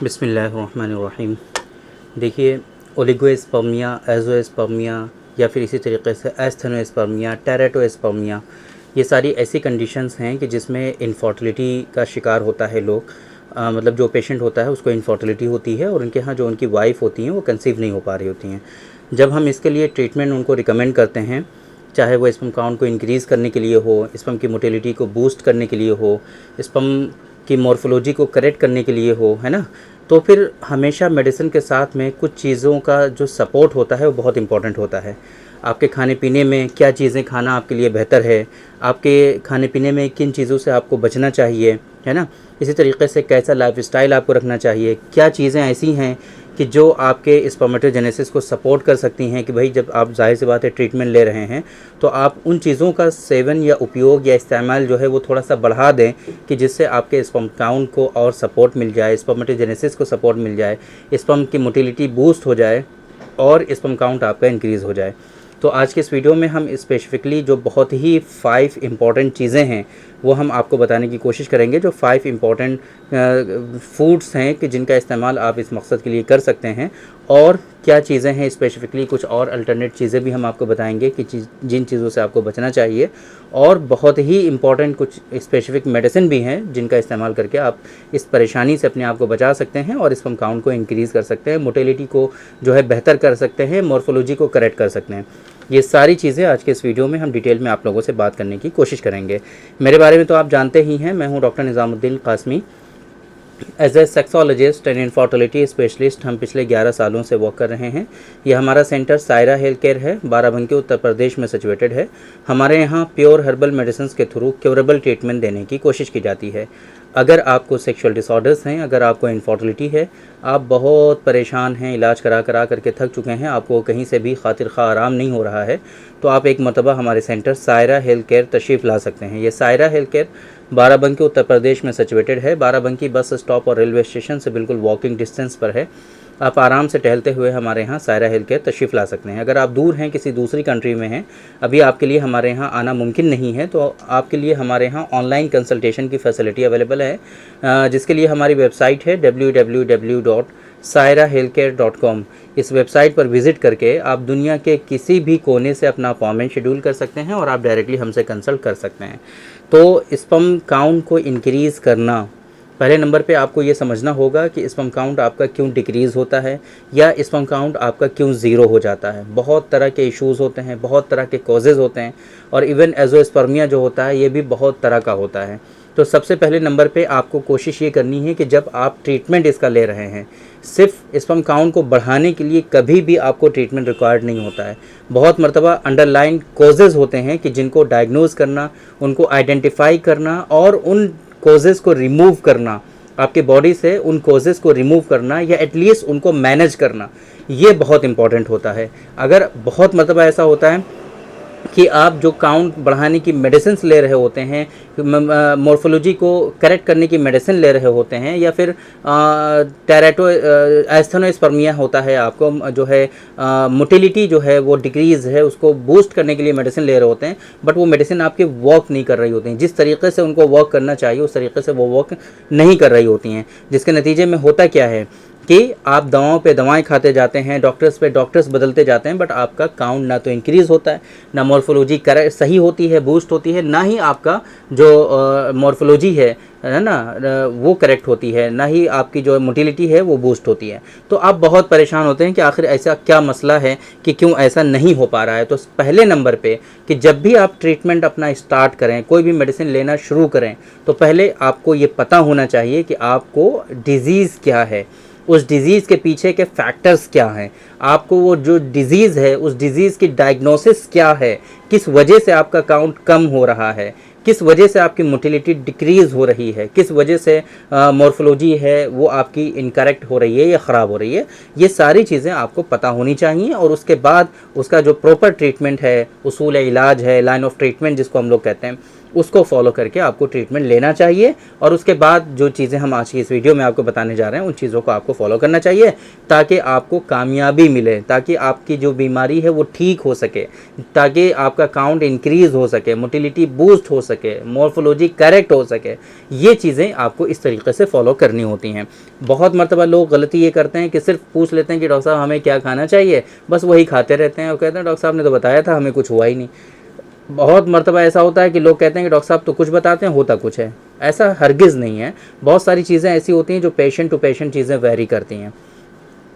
बिस्मिल्लाहिर्रहमानिर्रहीम। देखिए, oligospermia, azoospermia या फिर इसी तरीके से एस्थेनोस्पर्मिया, टेराटोस्पर्मिया, ये सारी ऐसी कंडीशंस हैं कि जिसमें इनफर्टिलिटी का शिकार होता है लोग। मतलब जो पेशेंट होता है उसको इनफर्टिलिटी होती है और उनके यहाँ जो उनकी वाइफ होती हैं वो कंसीव नहीं हो पा रही होती हैं। जब हम इसके लिए ट्रीटमेंट उनको रिकमेंड करते हैं, चाहे वो स्पर्म काउंट को इंक्रीज़ करने के लिए हो, स्पर्म की मोटिलिटी को बूस्ट करने के लिए हो, स्पर्म की मॉर्फोलॉजी को करेक्ट करने के लिए हो, है ना, तो फिर हमेशा मेडिसिन के साथ में कुछ चीज़ों का जो सपोर्ट होता है वो बहुत इम्पॉर्टेंट होता है। आपके खाने पीने में क्या चीज़ें खाना आपके लिए बेहतर है, आपके खाने पीने में किन चीज़ों से आपको बचना चाहिए, है ना। इसी तरीके से कैसा लाइफस्टाइल आपको रखना चाहिए, क्या चीज़ें ऐसी हैं कि जो आपके स्पर्मेटोजेनेसिस को सपोर्ट कर सकती हैं कि भाई जब आप ज़ाहिर सी बात है ट्रीटमेंट ले रहे हैं तो आप उन चीज़ों का सेवन या उपयोग या इस्तेमाल जो है वो थोड़ा सा बढ़ा दें कि जिससे आपके स्पर्म काउंट को और सपोर्ट मिल जाए, स्पर्मेटोजेनेसिस को सपोर्ट मिल जाए, स्पर्म की मोटिलिटी बूस्ट हो जाए और स्पर्म काउंट आपका इंक्रीज़ हो जाए। तो आज के इस वीडियो में हम स्पेसिफिकली जो बहुत ही 5 इम्पॉर्टेंट चीज़ें हैं वो हम आपको बताने की कोशिश करेंगे, जो 5 इम्पॉर्टेंट फूड्स हैं कि जिनका इस्तेमाल आप इस मकसद के लिए कर सकते हैं। और क्या चीज़ें हैं स्पेसिफिकली, कुछ और अल्टरनेट चीज़ें भी हम आपको बताएंगे कि जिन चीज़ों से आपको बचना चाहिए। और बहुत ही इम्पॉर्टेंट कुछ स्पेसिफिक मेडिसिन भी हैं जिनका इस्तेमाल करके आप इस परेशानी से अपने आप को बचा सकते हैं और स्पर्म काउंट को इंक्रीज़ कर सकते हैं, मोटिलिटी को जो है बेहतर कर सकते हैं, मॉर्फोलॉजी को करेक्ट कर सकते हैं। ये सारी चीज़ें आज के इस वीडियो में हम डिटेल में आप लोगों से बात करने की कोशिश करेंगे। मेरे बारे में तो आप जानते ही हैं, मैं हूं doctor Nizamuddin Qasmi. As a sexologist and infertility specialist हम पिछले 11 सालों से वर्क कर रहे हैं। ये हमारा सेंटर सायरा हेल्थ केयर है, बाराबंकी उत्तर प्रदेश में सिचुएटेड है। हमारे यहाँ प्योर हर्बल मेडिसिन के थ्रू क्योरेबल ट्रीटमेंट देने की कोशिश की जाती है। अगर आपको सेक्सुअल डिसऑर्डर्स हैं, अगर आपको इनफर्टिलिटी है, आप बहुत परेशान हैं, इलाज करा करके थक चुके हैं, आपको कहीं से भी खातिर खा आराम नहीं हो रहा है, तो आप एक मरतबा हमारे सेंटर सायरा हेल्थ केयर तशरीफ़ ला सकते हैं। ये सायरा हेल्थ केयर बाराबंकी उत्तर प्रदेश में सिचुएटेड है। बाराबंकी बस स्टॉप और रेलवे स्टेशन से बिल्कुल वॉकिंग डिस्टेंस पर है। आप आराम से टहलते हुए हमारे यहाँ सायरा हेल्थ केयर तशरीफ़ ला सकते हैं। अगर आप दूर हैं, किसी दूसरी कंट्री में हैं, अभी आपके लिए हमारे यहाँ आना मुमकिन नहीं है, तो आपके लिए हमारे यहाँ ऑनलाइन कंसल्टेशन की फैसिलिटी अवेलेबल है, जिसके लिए हमारी वेबसाइट है www.sairahealthcare.com। इस वेबसाइट पर विज़िट करके आप दुनिया के किसी भी कोने से अपना अपॉइंटमेंट शेड्यूल कर सकते हैं और आप डायरेक्टली हमसे कंसल्ट कर सकते हैं। तो स्पर्म काउंट को इंक्रीज़ करना, पहले नंबर पे आपको ये समझना होगा कि स्पर्म काउंट आपका क्यों डिक्रीज़ होता है या स्पर्म काउंट आपका क्यों ज़ीरो हो जाता है। बहुत तरह के इश्यूज़ होते हैं, बहुत तरह के कॉजेज़ होते हैं, और इवन एज़ोस्पर्मिया जो होता है ये भी बहुत तरह का होता है। तो सबसे पहले नंबर पे आपको कोशिश ये करनी है कि जब आप ट्रीटमेंट इसका ले रहे हैं, सिर्फ स्पर्म काउंट को बढ़ाने के लिए कभी भी आपको ट्रीटमेंट रिक्वायर्ड नहीं होता है। बहुत मरतबा अंडरलाइन कॉजेज़ होते हैं कि जिनको डायग्नोज करना, उनको आइडेंटिफाई करना और उन कॉजेज़ को रिमूव करना, आपके बॉडी से उन कॉजेज़ को रिमूव करना या एटलीस्ट उनको मैनेज करना, ये बहुत इंपॉर्टेंट होता है। अगर बहुत मरतबा ऐसा होता है कि आप जो काउंट बढ़ाने की मेडिसिन ले रहे होते हैं, मॉर्फोलॉजी को करेक्ट करने की मेडिसिन ले रहे होते हैं, या फिर एस्थेनोस्पर्मिया होता है, आपको जो है मोटिलिटी जो है वो डिक्रीज़ है, उसको बूस्ट करने के लिए मेडिसिन ले रहे होते हैं, बट वो मेडिसिन आपके वर्क नहीं कर रही होती हैं। जिस तरीके से उनको वर्क करना चाहिए उस तरीके से वो वर्क नहीं कर रही होती हैं, जिसके नतीजे में होता क्या है कि आप दवाओं पे दवाएं खाते जाते हैं, डॉक्टर्स पे डॉक्टर्स बदलते जाते हैं, बट आपका काउंट ना तो इंक्रीज़ होता है, ना मॉर्फोलॉजी सही होती है, बूस्ट होती है, ना ही आपका जो मॉर्फोलॉजी है ना, वो करेक्ट होती है, ना ही आपकी जो मोटिलिटी है वो बूस्ट होती है। तो आप बहुत परेशान होते हैं कि आखिर ऐसा क्या मसला है कि क्यों ऐसा नहीं हो पा रहा है। तो पहले नंबर पे कि जब भी आप ट्रीटमेंट अपना स्टार्ट करें, कोई भी मेडिसिन लेना शुरू करें, तो पहले आपको ये पता होना चाहिए कि आपको डिज़ीज़ क्या है, उस डिज़ीज़ के पीछे के फैक्टर्स क्या हैं, आपको वो जो डिज़ीज़ है उस डिज़ीज़ की डायग्नोसिस क्या है, किस वजह से आपका काउंट कम हो रहा है, किस वजह से आपकी मोटिलिटी डिक्रीज़ हो रही है, किस वजह से मॉर्फोलॉजी है वो आपकी इनकरेक्ट हो रही है या ख़राब हो रही है। ये सारी चीज़ें आपको पता होनी चाहिए और उसके बाद उसका जो प्रॉपर ट्रीटमेंट है, उसूल इलाज है, लाइन ऑफ ट्रीटमेंट जिसको हम लोग कहते हैं, उसको फॉलो करके आपको ट्रीटमेंट लेना चाहिए। और उसके बाद जो चीज़ें हम आज की इस वीडियो में आपको बताने जा रहे हैं उन चीज़ों को आपको फॉलो करना चाहिए ताकि आपको कामयाबी मिले, ताकि आपकी जो बीमारी है वो ठीक हो सके, ताकि आपका काउंट इंक्रीज़ हो सके, मोटिलिटी बूस्ट हो सके, मॉर्फोलॉजी करेक्ट हो सके। ये चीज़ें आपको इस तरीके से फॉलो करनी होती हैं। बहुत मरतबा लोग गलती ये करते हैं कि सिर्फ पूछ लेते हैं कि डॉक्टर साहब हमें क्या खाना चाहिए, बस वही खाते रहते हैं और कहते हैं डॉक्टर साहब ने तो बताया था, हमें कुछ हुआ ही नहीं। बहुत मरतबा ऐसा होता है कि लोग कहते हैं कि डॉक्टर साहब तो कुछ बताते हैं, होता कुछ है। ऐसा हरगिज़ नहीं है। बहुत सारी चीज़ें ऐसी होती हैं जो पेशेंट टू पेशेंट चीज़ें वेरी करती हैं।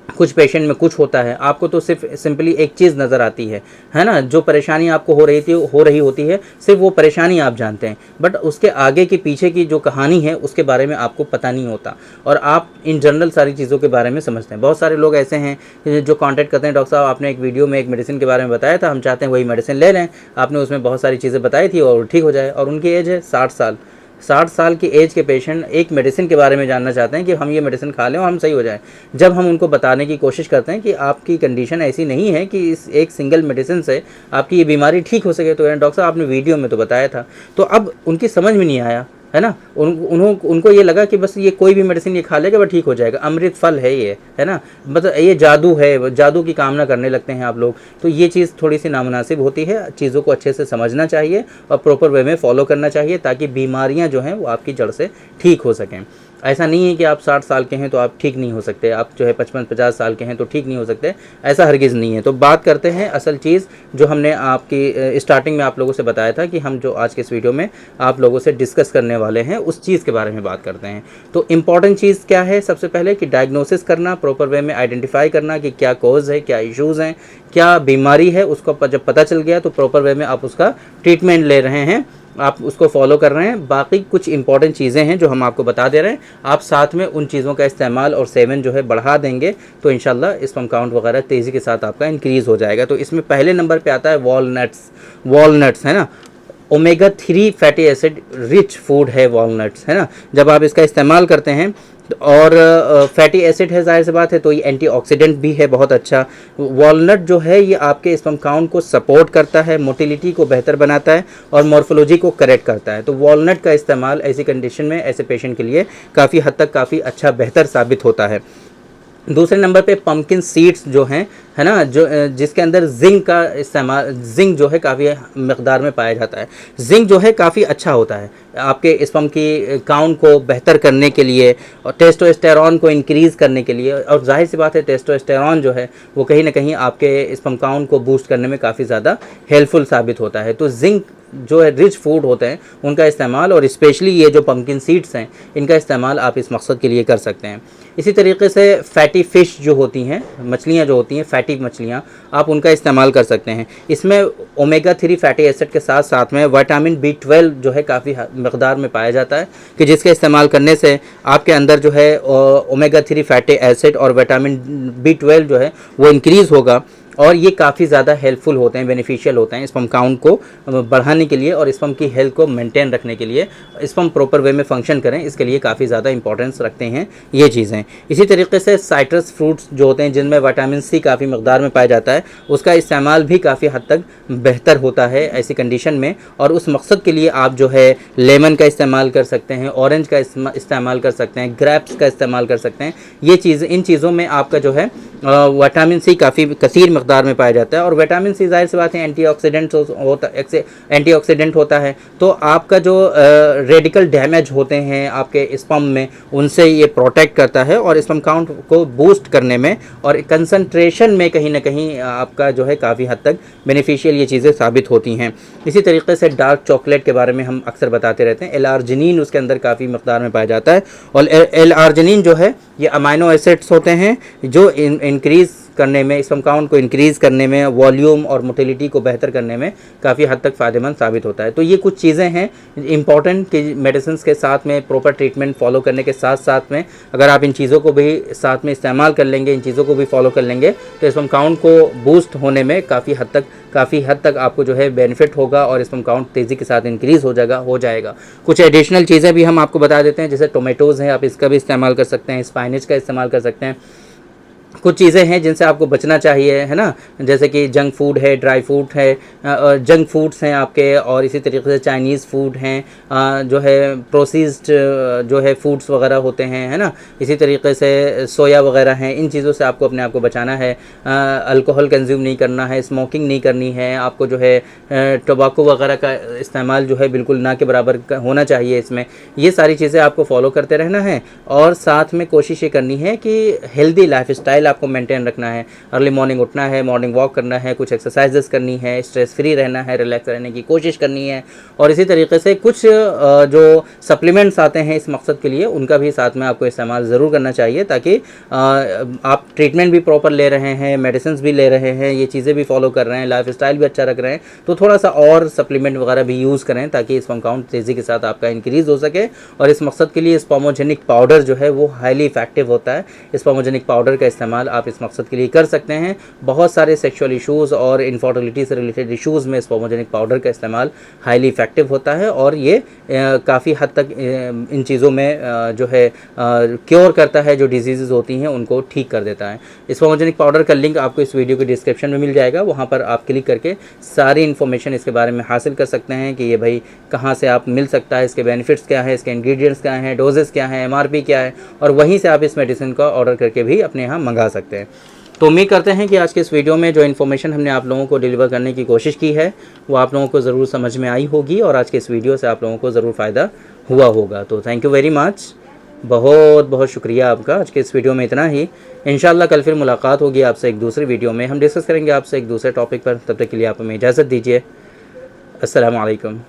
कुछ पेशेंट में कुछ होता है, आपको तो सिर्फ सिंपली एक चीज़ नज़र आती है ना, जो परेशानी आपको हो रही होती है, सिर्फ वो परेशानी आप जानते हैं, बट उसके आगे की पीछे की जो कहानी है उसके बारे में आपको पता नहीं होता और आप इन जनरल सारी चीज़ों के बारे में समझते हैं। बहुत सारे लोग ऐसे हैं जो कांटेक्ट करते हैं, डॉक्टर साहब आपने एक वीडियो में एक मेडिसिन के बारे में बताया था, हम चाहते हैं वही मेडिसिन ले लें, आपने उसमें बहुत सारी चीज़ें बताई थी और ठीक हो जाए। और उनकी एज है 60 साल। 60 साल की एज के पेशेंट एक मेडिसिन के बारे में जानना चाहते हैं कि हम ये मेडिसिन खा लें और हम सही हो जाएं। जब हम उनको बताने की कोशिश करते हैं कि आपकी कंडीशन ऐसी नहीं है कि इस एक सिंगल मेडिसिन से आपकी ये बीमारी ठीक हो सके, तो डॉक्टर साहब आपने वीडियो में तो बताया था, तो अब उनकी समझ में नहीं आया, है ना। उनको ये लगा कि बस ये कोई भी मेडिसिन ये खा लेगा वह ठीक हो जाएगा, अमृत फल है ये, है ना, मतलब ये जादू है, जादू की कामना करने लगते हैं आप लोग। तो ये चीज़ थोड़ी सी नामुनासिब होती है। चीज़ों को अच्छे से समझना चाहिए और प्रॉपर वे में फॉलो करना चाहिए ताकि बीमारियां जो हैं वो आपकी जड़ से ठीक हो सकें। ऐसा नहीं है कि आप 60 साल के हैं तो आप ठीक नहीं हो सकते, आप जो है 55-50 साल के हैं तो ठीक नहीं हो सकते, ऐसा हरगिज़ नहीं है। तो बात करते हैं असल चीज़ जो हमने आपकी स्टार्टिंग में आप लोगों से बताया था कि हम जो आज के इस वीडियो में आप लोगों से डिस्कस करने वाले हैं उस चीज़ के बारे में बात करते हैं। तो इम्पॉर्टेंट चीज़ क्या है, सबसे पहले कि डायग्नोसिस करना, प्रॉपर वे में आइडेंटिफाई करना कि क्या कॉज है, क्या इश्यूज़ हैं, क्या बीमारी है, उसको जब पता चल गया तो प्रॉपर वे में आप उसका ट्रीटमेंट ले रहे हैं, आप उसको फॉलो कर रहे हैं। बाकी कुछ इंपॉर्टेंट चीज़ें हैं जो हम आपको बता दे रहे हैं, आप साथ में उन चीज़ों का इस्तेमाल और सेवन जो है बढ़ा देंगे तो इंशाल्लाह स्पर्म काउंट वगैरह तेज़ी के साथ आपका इंक्रीज़ हो जाएगा। तो इसमें पहले नंबर पे आता है वॉलनट्स, है ना। Omega 3 fatty acid rich food है वॉलनट्स, है ना। जब आप इसका इस्तेमाल करते हैं और फैटी एसिड है, जाहिर सी बात है, तो ये एंटीऑक्सीडेंट भी है बहुत अच्छा। वॉलनट जो है ये आपके स्पर्म काउंट को सपोर्ट करता है, मोटिलिटी को बेहतर बनाता है और मॉर्फोलॉजी को करेक्ट करता है। तो वॉलनट का इस्तेमाल ऐसी कंडीशन में ऐसे पेशेंट के लिए काफ़ी हद तक काफ़ी अच्छा बेहतर साबित होता है। दूसरे नंबर पे पंपकिन सीड्स जो हैं, है ना, जो जिसके अंदर जिंक का इस्तेमाल, जिंक जो है काफ़ी मकदार में पाया जाता है। जिंक जो है काफ़ी अच्छा होता है आपके स्पर्म की काउंट को बेहतर करने के लिए और टेस्टोस्टेरॉन को इंक्रीज़ करने के लिए। और जाहिर सी बात है टेस्टोस्टेरॉन जो है वो कहीं ना कहीं आपके स्पर्म काउंट को बूस्ट करने में काफ़ी ज़्यादा हेल्पफुल साबित होता है। तो जिंक जो है रिच फूड होते हैं उनका इस्तेमाल, और स्पेशली ये जो पंपकिन सीड्स हैं इनका इस्तेमाल आप इस मकसद के लिए कर सकते हैं। इसी तरीके से फैटी फ़िश जो होती हैं, मछलियाँ जो होती हैं, फैटी मछलियाँ, आप उनका इस्तेमाल कर सकते हैं। इसमें ओमेगा 3 फैटी एसिड के साथ साथ में विटामिन B12 जो है काफ़ी मकदार में पाया जाता है कि जिसके इस्तेमाल करने से आपके अंदर जो है ओमेगा 3 फैटी एसिड और विटामिन B12 जो है वो इंक्रीज़ होगा और ये काफ़ी ज़्यादा हेल्पफुल होते हैं, बेनिफिशियल होते हैं स्पर्म काउंट को बढ़ाने के लिए और स्पर्म की हेल्थ को मेंटेन रखने के लिए, स्पर्म प्रॉपर वे में फंक्शन करें, इसके लिए काफ़ी ज़्यादा इंपॉर्टेंस रखते हैं ये चीज़ें। इसी तरीके से साइट्रस फ्रूट्स जो होते हैं जिनमें विटामिन C काफ़ी मकदार में पाया जाता है, उसका इस्तेमाल भी काफ़ी हद तक बेहतर होता है ऐसी कंडीशन में। और उस मकसद के लिए आप जो है लेमन का इस्तेमाल कर सकते हैं, ऑरेंज का इस्तेमाल कर सकते हैं, ग्रेप्स का इस्तेमाल कर सकते हैं। ये चीज़, इन चीज़ों में आपका जो है विटामिन C काफ़ी कसीर मकदार में पाया जाता है। और विटामिन C जाहिर सी बात है एंटीऑक्सीडेंट होता है, तो आपका जो रेडिकल डैमेज होते हैं आपके स्पर्म में उनसे ये प्रोटेक्ट करता है और स्पर्म काउंट को बूस्ट करने में और कंसंट्रेशन में कहीं ना कहीं आपका जो है काफ़ी हद तक बेनिफिशियल ये चीज़ें साबित होती हैं। इसी तरीके से डार्क चॉकलेट के बारे में हम अक्सर बताते रहते हैं, एल-आर्जिनिन उसके अंदर काफ़ी मकदार में पाया जाता है। और एल-आर्जिनिन जो है ये अमाइनो एसिड्स होते हैं जो इंक्रीज़ करने में, स्पर्म काउंट को इंक्रीज़ करने में, वॉल्यूम और मोटिलिटी को बेहतर करने में काफ़ी हद तक फ़ायदेमंद साबित होता है। तो ये कुछ चीज़ें हैं इंपॉर्टेंट कि मेडिसिन के साथ में प्रॉपर ट्रीटमेंट फॉलो करने के साथ साथ में अगर आप इन चीज़ों को भी साथ में इस्तेमाल कर लेंगे, इन चीज़ों को भी फॉलो कर लेंगे तो स्पर्म काउंट को बूस्ट होने में काफ़ी हद तक आपको जो है बेनिफिट होगा और स्पर्म काउंट तेज़ी के साथ इंक्रीज़ हो जाएगा। कुछ एडिशनल चीज़ें भी हम आपको बता देते हैं, जैसे टोमेटोज़ हैं, आप इसका भी इस्तेमाल कर सकते हैं, स्पाइनच का इस्तेमाल कर सकते हैं, कुछ चीज़ें हैं जिनसे आपको बचना चाहिए, है ना? जैसे कि जंक फूड है, ड्राई फ्रूट है, जंक फूड्स हैं आपके, और इसी तरीके से चाइनीज़ फूड हैं, जो है प्रोसेस्ड जो है फूड्स वगैरह होते हैं, है ना? इसी तरीके से सोया वगैरह हैं, इन चीज़ों से आपको अपने आप को बचाना है। अल्कोहल कंज्यूम नहीं करना है, स्मोकिंग नहीं करनी है, आपको जो है टोबाको वगैरह का इस्तेमाल जो है बिल्कुल ना के बराबर होना चाहिए इसमें। ये सारी चीज़ें आपको फॉलो करते रहना है, और साथ में कोशिश ये करनी है कि हेल्दी लाइफस्टाइल आपको मेंटेन रखना है। अर्ली मॉर्निंग उठना है, मॉर्निंग वॉक करना है, कुछ एक्सरसाइजेस करनी है, स्ट्रेस फ्री रहना है, रिलैक्स रहने की कोशिश करनी है, और इसी तरीके से कुछ जो सप्लीमेंट्स आते हैं इस मकसद के लिए, उनका भी साथ में आपको इस्तेमाल ज़रूर करना चाहिए, ताकि आप ट्रीटमेंट भी प्रॉपर ले रहे हैं, मेडिसिन भी ले रहे हैं, ये चीज़ें भी फॉलो कर रहे हैं, लाइफस्टाइल भी अच्छा रख रहे हैं, तो थोड़ा सा और सप्लीमेंट वगैरह भी यूज़ करें ताकि स्पर्म काउंट तेज़ी के साथ आपका इंक्रीज़ हो सके। और इस मकसद के लिए स्पर्मोजेनिक पाउडर जो है वो हाईली इफेक्टिव होता है। स्पर्मोजेनिक पाउडर का इस्तेमाल आप इस मकसद के लिए कर सकते हैं। बहुत सारे सेक्सुअल इश्यूज़ और इनफर्टिलिटी से रिलेटेड इश्यूज़ में स्पर्मोजेनिक पाउडर का इस्तेमाल हाईली इफेक्टिव होता है, और ये काफ़ी हद तक इन चीज़ों में जो है क्योर करता है, जो डिजीज़ होती हैं उनको ठीक कर देता है। स्पर्मोजेनिक पाउडर का लिंक आपको इस वीडियो के डिस्क्रिप्शन में मिल जाएगा, वहाँ पर आप क्लिक करके सारी इन्फॉर्मेशन इसके बारे में हासिल कर सकते हैं कि ये भाई कहाँ से आप मिल सकता है, इसके बेनिफिट्स क्या है, इसके इंग्रेडिएंट्स क्या हैं, डोजेस क्या हैं, MRP क्या है, और वहीं से आप इस मेडिसिन का ऑर्डर करके भी अपने यहाँ मंगा सकते हैं। तो उम्मीद करते हैं कि आज के इस वीडियो में जो इन्फॉर्मेशन हमने आप लोगों को डिलीवर करने की कोशिश की है वो आप लोगों को ज़रूर समझ में आई होगी, और आज के इस वीडियो से आप लोगों को ज़रूर फ़ायदा हुआ होगा। तो थैंक यू वेरी मच, बहुत बहुत शुक्रिया आपका। आज के इस वीडियो में इतना ही। इंशाल्लाह कल फिर मुलाकात होगी आपसे एक दूसरी वीडियो में, हम डिस्कस करेंगे आपसे एक दूसरे टॉपिक पर। तब तक के लिए आप हमें इजाज़त दीजिए। अस्सलाम वालेकुम।